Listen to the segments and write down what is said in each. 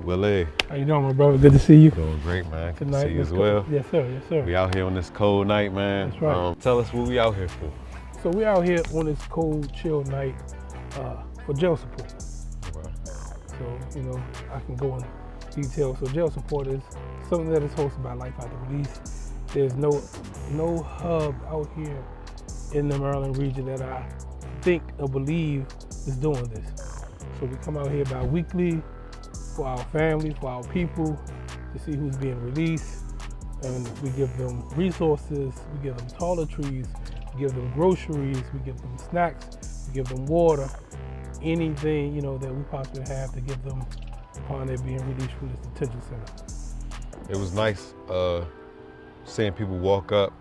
Willie. How you doing, my brother? Good to see you. Doing great, man. Good to see you as Let's well. go. Yes, sir. Yes, sir. We out here on this cold night, man. That's right. Tell us what we out here for. So we out here on this cold, chill night for jail support. Wow. So, I can go in detail. So jail support is something that is hosted by Life After Release. There's no hub out here in the Maryland region that I think or believe is doing this. So we come out here bi-weekly for our families, for our people, to see who's being released. And we give them resources, we give them toiletries, we give them groceries, we give them snacks, we give them water, anything, that we possibly have to give them upon their being released from this detention center. It was nice seeing people walk up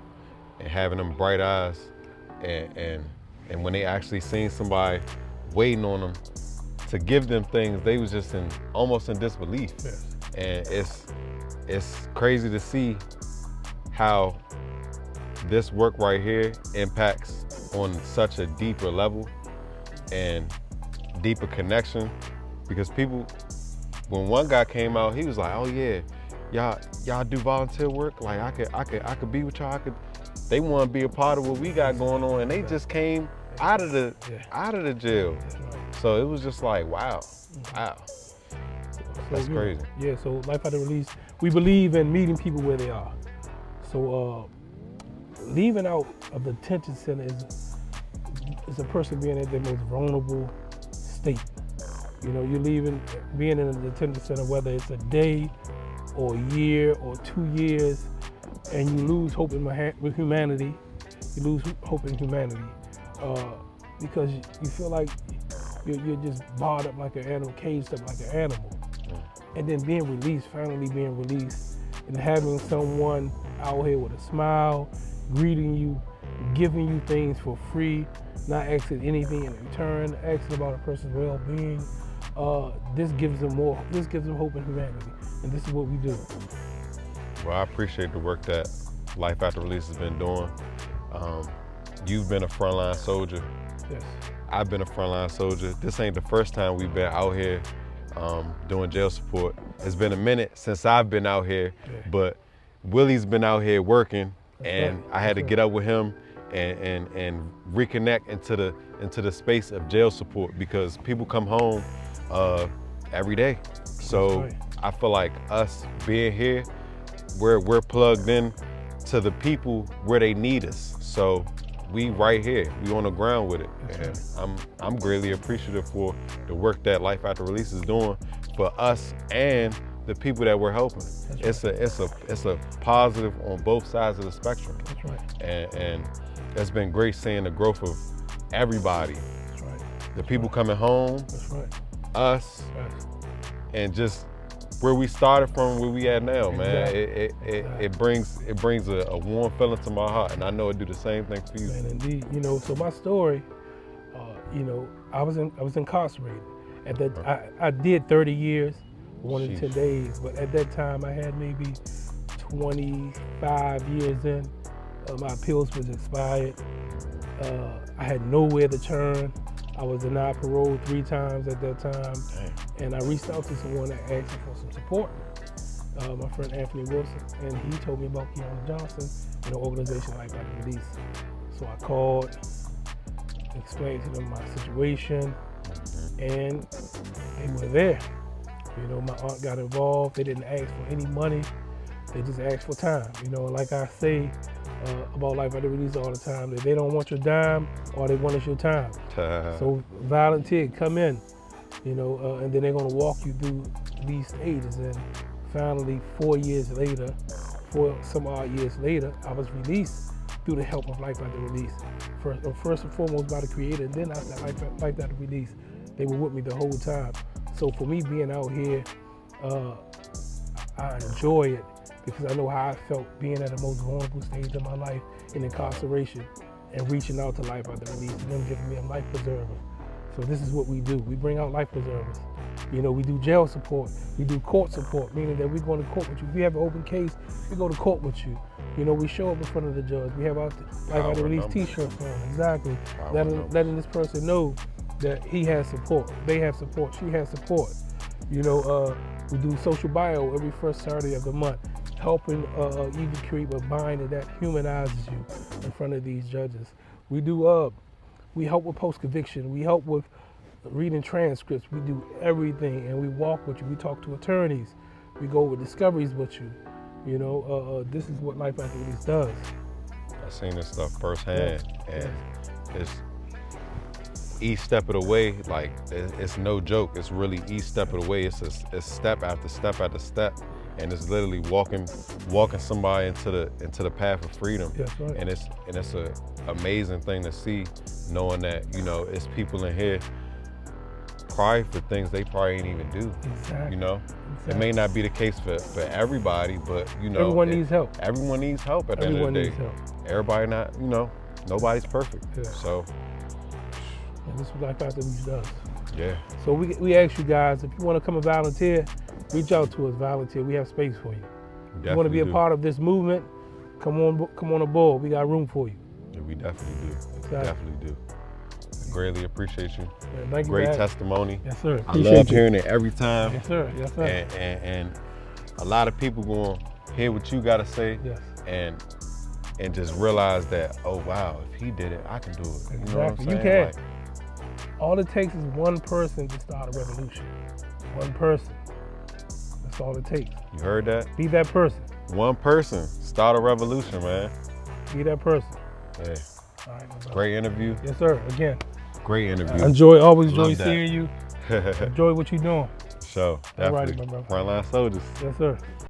and having them bright eyes and when they actually seen somebody waiting on them to give them things, they was just almost in disbelief. Yes. And it's crazy to see how this work right here impacts on such a deeper level and deeper connection, because people, when one guy came out, he was like, "Oh yeah, y'all do volunteer work? Like I could be with y'all. They want to be a part of what we got going on," and they just came out of the jail. So it was just like, wow. That's crazy. Yeah, so Life After Release, we believe in meeting people where they are. So leaving out of the detention center is a person being at their most vulnerable state. You're leaving, being in a detention center, whether it's a day or a year or 2 years, and you lose hope in humanity. You lose hope in humanity because you feel like you're just barred up like an animal, caged up like an animal. And then being released, finally being released, and having someone out here with a smile, greeting you, giving you things for free, not asking anything in return, asking about a person's well-being, this gives them hope in humanity, and this is what we do. Well, I appreciate the work that Life After Release has been doing. You've been a frontline soldier. Yes. I've been a frontline soldier. This ain't the first time we've been out here doing jail support. It's been a minute since I've been out here, but Willie's been out here working, and I had to get up with him and reconnect into the space of jail support, because people come home every day. So I feel like us being here, we're plugged in to the people where they need us. So we right here, we on the ground with it. And I'm greatly appreciative for the work that Life After Release is doing for us and the people that we're helping. It's a positive on both sides of the spectrum. That's right. And it's been great seeing the growth of everybody. That's right. The people coming home, That's right. us, and just where we started from, where we at now, man. It brings a warm feeling to my heart, and I know it do the same thing for you. Man, indeed. So my story, I was incarcerated. At that, I did 30 years, 110 days, but at that time I had maybe 25 years in. My appeals was expired. I had nowhere to turn. I was denied parole 3 times at that time. And I reached out to someone that asked me for some support, my friend Anthony Wilson, and he told me about Keanu Johnson and an organization Life After Release. So I called, explained to them my situation, and they were there. My aunt got involved. They didn't ask for any money. They just asked for time. Like I say about Life After Release all the time, that they don't want your dime, all they want is your time. So volunteer, come in, and then they're gonna walk you through these stages. And finally, 4 years later, some odd years later, I was released through the help of Life After Release. First and foremost by the Creator, and then after Life After Release, they were with me the whole time. So for me being out here, I enjoy it because I know how I felt being at the most vulnerable stage of my life in incarceration and reaching out to Life After Release and them giving me a life preserver. So this is what we do. We bring out life preservers. We do jail support. We do court support, meaning that we're going to court with you. If we have an open case, we go to court with you. We show up in front of the judge. We have our Life After Release t-shirts on, exactly. Letting this person know that he has support, they have support, she has support. We do social bio every first Saturday of the month, helping even create a bind that humanizes you in front of these judges. We help with post-conviction. We help with reading transcripts. We do everything, and we walk with you. We talk to attorneys. We go over discoveries with you. You know, this is what Life After Release does. I've seen this stuff firsthand, Yes. and it's each step of the way, like it's no joke. It's really each step of the way. It's step after step after step, and it's literally walking somebody into the path of freedom. Yes, right. And it's a amazing thing to see, knowing that, you know, it's people in here probably for things they probably ain't even do. Exactly. You know, Exactly. it may not be the case for everybody, but you know, Everyone needs help. Everyone needs help at the end of the day. Everyone needs help. Everybody not, you know, nobody's perfect. Yeah. So And this is what Life After Release does. yeah, So we ask you guys, if you want to come and volunteer, reach out to us, volunteer. We have space for you. If you want to be a part of this movement, come on aboard. We got room for you. Yeah, we definitely do. Exactly. Definitely do. Greatly appreciate you. Yeah, thank you. Great for having me. testimony. Yes, sir. I Appreciate love you. hearing it every time. Yes, sir. Yes, sir. And a lot of people gonna hear what you gotta say, Yes. and just realize that, oh wow, if he did it, I can do it. You know what I'm Exactly. saying? You can. Like, All it takes is one person to start a revolution. One person. That's all it takes. you heard that? Be that person. One person start a revolution, man. Be that person. Yeah. All right, my brother. Great interview. Yes, sir. Again, Great interview. always enjoy Love that. seeing you. Enjoy what you're doing. So All righty, definitely. my brother. Frontline Soldiers. Yes, sir.